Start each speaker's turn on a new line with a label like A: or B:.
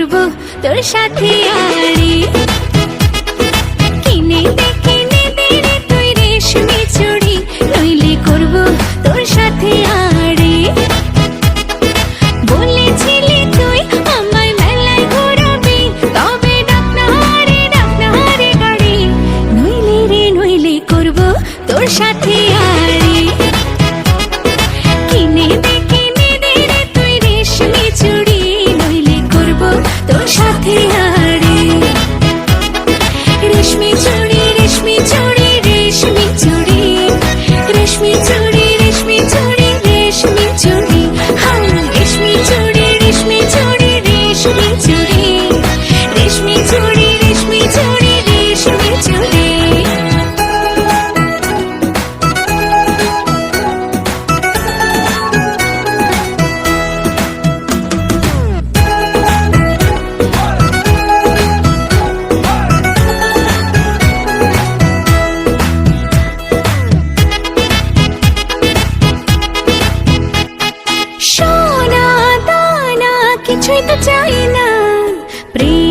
A: করব তোর সাথে আড়ি কিনে দে রে তুই রেশমি চুড়ি নইলে করব তোর সাথে আড়ি বলেছিলি তুই আমায় মেলায় ঘোরাবি তবে ডাক না রে গাড়ি নইলে করব তোর সাথে আড়ি কিনে দে রে তুই রেশমি চুড়ি নইলে করব তোর সাথে আড়ি রেশমি চুড়ি রেশমি চুড়ি রেশমি চুড়ি রেশমি চুড়ি রেশমি চুড়ি রেশমি চুড়ি হাম রেশমি চুড়ি রেশমি চুড়ি রেশমি চুড়ি রেশমি চুড়ি রেশমি চুড়ি রেশমি চুড়ি কিছুই তো চাই না প্রেম